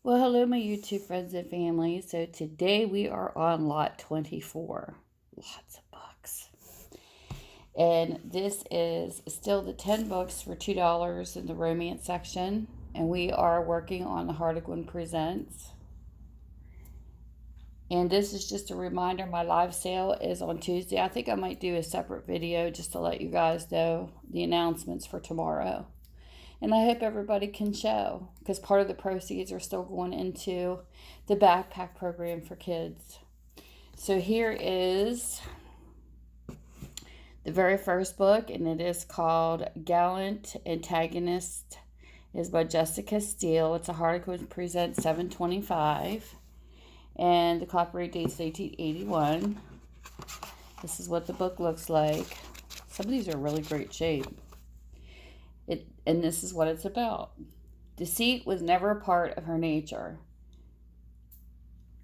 Well, hello, my YouTube friends and family. So today we are on lot 24. Lots of books. And this is still the 10 books for $2 in the romance section. And we are working on the Harlequin Presents. And this is just a reminder, my live sale is on Tuesday. I think I might do a separate video just to let you guys know the announcements for tomorrow. And I hope everybody can show, because part of the proceeds are still going into the backpack program for kids. So here is the very first book, and it is called Gallant, Antagonist. It is by Jessica Steele. It's a Harlequin Presents 725. And the copyright date is 1881. This is what the book looks like. Some of these are really great shape. And this is what it's about. Deceit was never a part of her nature.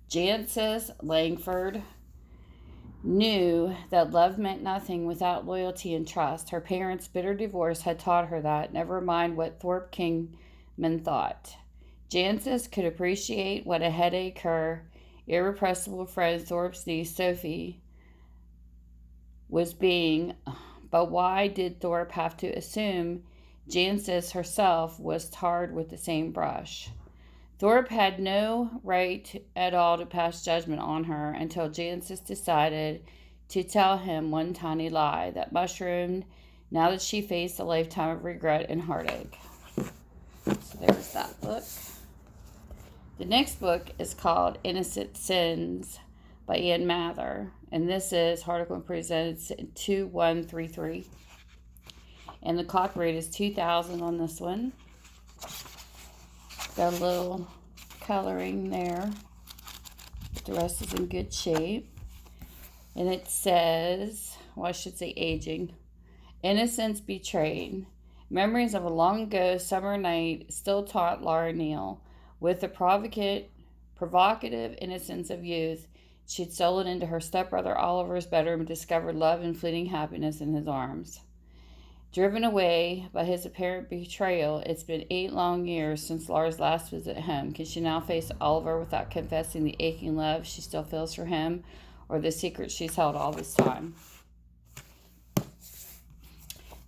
Jancis Langford knew that love meant nothing without loyalty and trust. Her parents' bitter divorce had taught her that, never mind what Thorpe Kingman thought. Jancis could appreciate what a headache her irrepressible friend Thorpe's niece Sophie was being, but why did Thorpe have to assume Jancis herself was tarred with the same brush? Thorpe had no right at all to pass judgment on her until Jancis decided to tell him one tiny lie that mushroomed now that she faced a lifetime of regret and heartache. So there's that book. The next book is called Innocent Sins by Ian Mather, and this is Harlequin Presents 2133. And the copyright is 2000 on this one. Got a little coloring there. The rest is in good shape. And it says, well, I should say aging. Innocence betrayed. Memories of a long ago summer night still taunt Laura Neal. With the provocative innocence of youth, she'd stolen into her stepbrother Oliver's bedroom and discovered love and fleeting happiness in his arms. Driven away by his apparent betrayal, it's been 8 long years since Laura's last visit home. Can she now face Oliver without confessing the aching love she still feels for him, or the secret she's held all this time?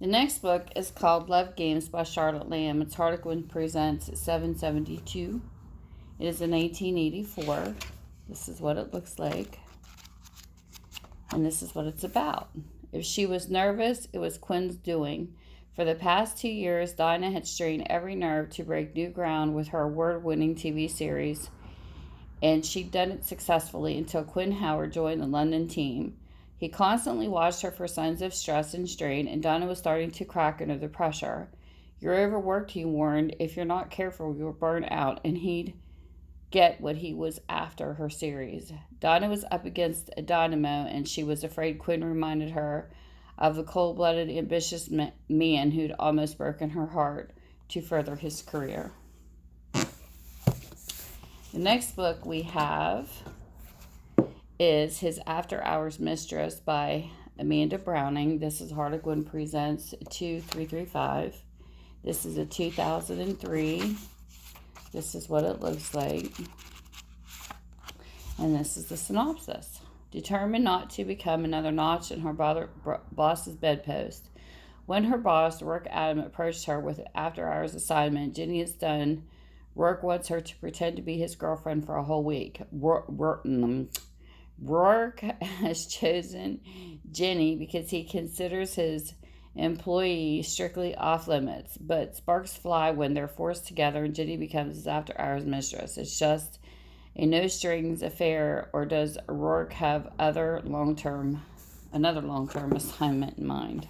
The next book is called Love Games by Charlotte Lamb. It's Harlequin Presents 772. It is in 1884. This is what it looks like. And this is what it's about. If she was nervous, it was Quinn's doing. For the past 2 years, Dinah had strained every nerve to break new ground with her award-winning TV series, and she'd done it successfully until Quinn Howard joined the London team. He constantly watched her for signs of stress and strain, and Dinah was starting to crack under the pressure. You're overworked, he warned. If you're not careful, you'll burn out, and he'd get what he was after her series. Dinah was up against a dynamo, and she was afraid Quinn reminded her of the cold-blooded, ambitious man who'd almost broken her heart to further his career. The next book we have is His After Hours Mistress by Amanda Browning. This is Harlequin Presents 2335. This is a 2003. This is what it looks like. And this is the synopsis. Determined not to become another notch in her boss's bedpost. When her boss, Rourke Adam, approached her with an after-hours assignment, Jenny has done. Rourke wants her to pretend to be his girlfriend for a whole week. Rourke has chosen Jenny because he considers his employee strictly off limits, but sparks fly when they're forced together and Jenny becomes his after-hours mistress. It's just a no-strings affair, or does Rourke have another long-term assignment in mind?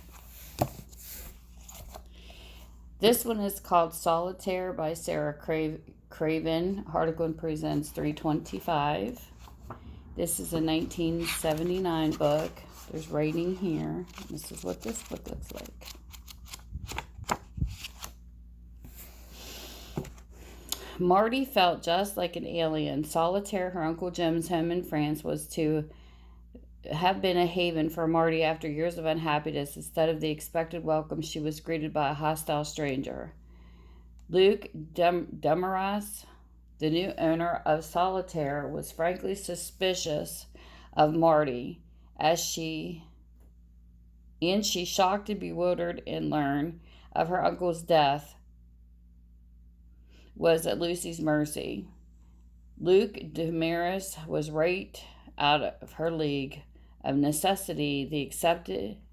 This one is called Solitaire by Sara Craven. Harlequin Presents 325. This is a 1979 book. There's writing here. This is what this book looks like. Marty felt just like an alien. Solitaire, her Uncle Jim's home in France, was to have been a haven for Marty after years of unhappiness. Instead of the expected welcome, she was greeted by a hostile stranger. Luc Demaras, The new owner of Solitaire was frankly suspicious of Marty as she shocked and bewildered and learned of her uncle's death was at Lucy's mercy. Luke Damaris was right out of her league. Of necessity,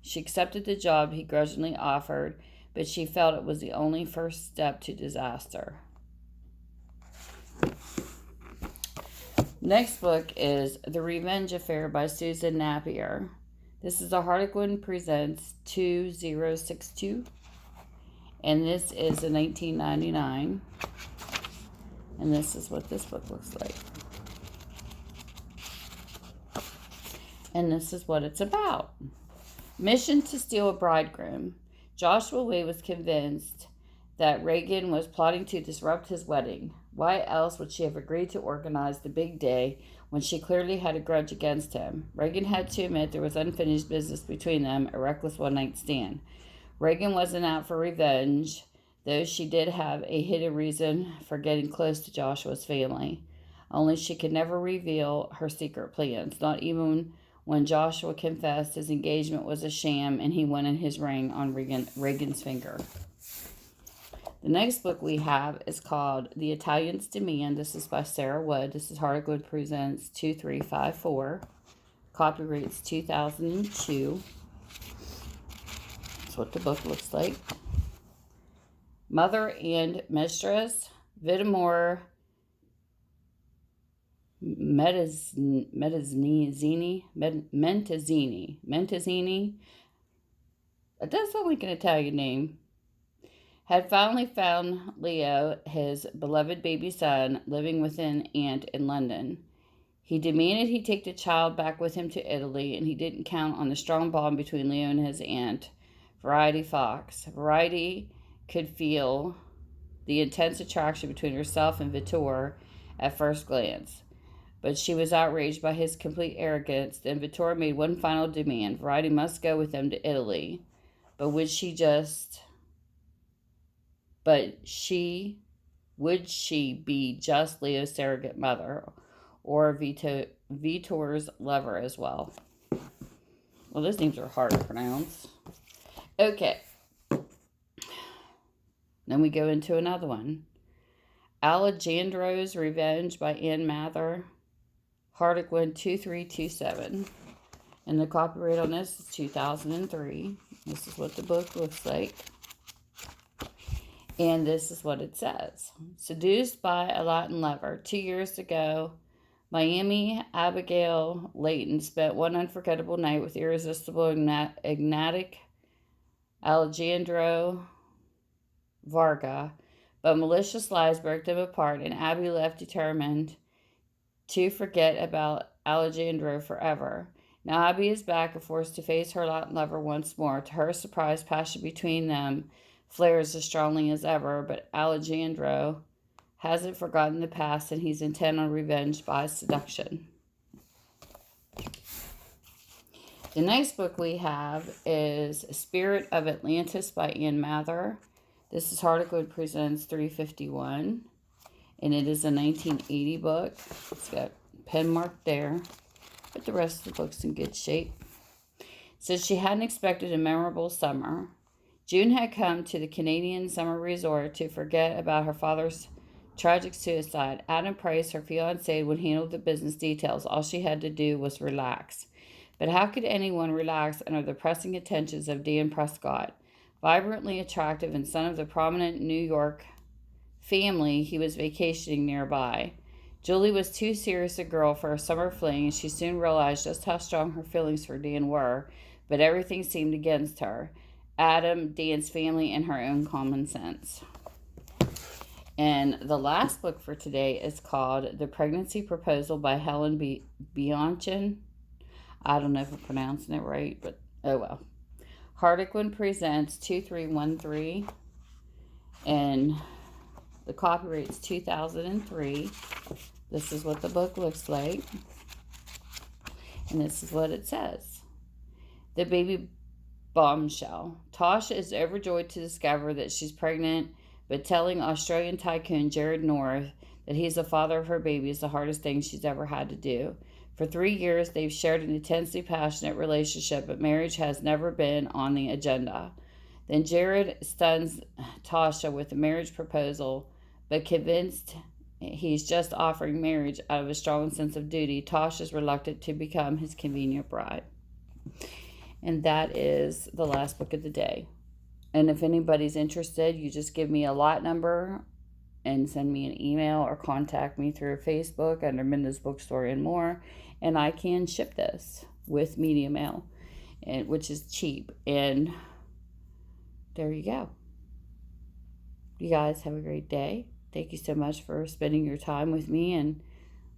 she accepted the job he grudgingly offered, but she felt it was the only first step to disaster. Next book is The Revenge Affair by Susan Napier. This is a Harlequin Presents 2062, and this is in 1999. And this is what this book looks like. And this is what it's about. Mission to steal a bridegroom. Joshua Way was convinced that Reagan was plotting to disrupt his wedding. Why else would she have agreed to organize the big day when she clearly had a grudge against him? Reagan had to admit there was unfinished business between them, a reckless one-night stand. Reagan wasn't out for revenge, though she did have a hidden reason for getting close to Joshua's family. Only she could never reveal her secret plans, not even when Joshua confessed his engagement was a sham and he wanted his ring on Reagan's finger. The next book we have is called The Italian's Demand. This is by Sarah Wood. This is Harlequin Presents 2354. Copyrights 2002. That's what the book looks like. Mother and Mistress, Vitamore Mentazzini. It does sound like an Italian name. Had finally found Leo, his beloved baby son, living with an aunt in London. He demanded he take the child back with him to Italy, and he didn't count on the strong bond between Leo and his aunt, Variety Fox. Variety could feel the intense attraction between herself and Vittore at first glance, but she was outraged by his complete arrogance. Then Vittore made one final demand. Variety must go with them to Italy, but would she be just Leo's surrogate mother, or Vittore's lover as well? Well, those names are hard to pronounce. Okay. Then we go into another one. Alejandro's Revenge by Ann Mather. Harlequin 2327. And the copyright on this is 2003. This is what the book looks like. And this is what it says. Seduced by a Latin lover. 2 years ago, Miami Abigail Layton spent one unforgettable night with irresistible Ignatic Alejandro Varga, but malicious lies broke them apart, and Abby left determined to forget about Alejandro forever. Now Abby is back and forced to face her Latin lover once more. To her surprise, passion between them flares as strongly as ever, but Alejandro hasn't forgotten the past, and he's intent on revenge by seduction. The next book we have is Spirit of Atlantis by Ann Mather. This is Harlequin Presents 351, and it is a 1980 book. It's got pen mark there, but the rest of the book's in good shape. It says she hadn't expected a memorable summer. June had come to the Canadian summer resort to forget about her father's tragic suicide. Adam Price, her fiancé, would handle the business details. All she had to do was relax. But how could anyone relax under the pressing attentions of Dan Prescott? Vibrantly attractive and son of the prominent New York family, he was vacationing nearby. Julie was too serious a girl for a summer fling, and she soon realized just how strong her feelings for Dan were, but everything seemed against her. Adam, Dan's family, and her own common sense. And the last book for today is called The Pregnancy Proposal by Helen Bianchin. I don't know if I'm pronouncing it right, but oh well. Harlequin Presents 2313, and the copyright's 2003. This is what the book looks like, and this is what it says. The Baby Bombshell. Tasha is overjoyed to discover that she's pregnant, but telling Australian tycoon Jared North That he's the father of her baby is the hardest thing she's ever had to do. For 3 years, they've shared an intensely passionate relationship, but marriage has never been on the agenda. Then Jared stuns Tasha with a marriage proposal, but convinced he's just offering marriage out of a strong sense of duty, Tasha's reluctant to become his convenient bride. And that is the last book of the day. And if anybody's interested, you just give me a lot number and send me an email or contact me through Facebook under Minda's Bookstore and more, and I can ship this with media mail, which is cheap. And there you go. You guys have a great day. Thank you so much for spending your time with me and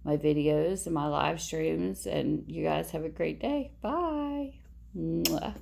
my videos and my live streams, and you guys have a great day. Bye. Mwah.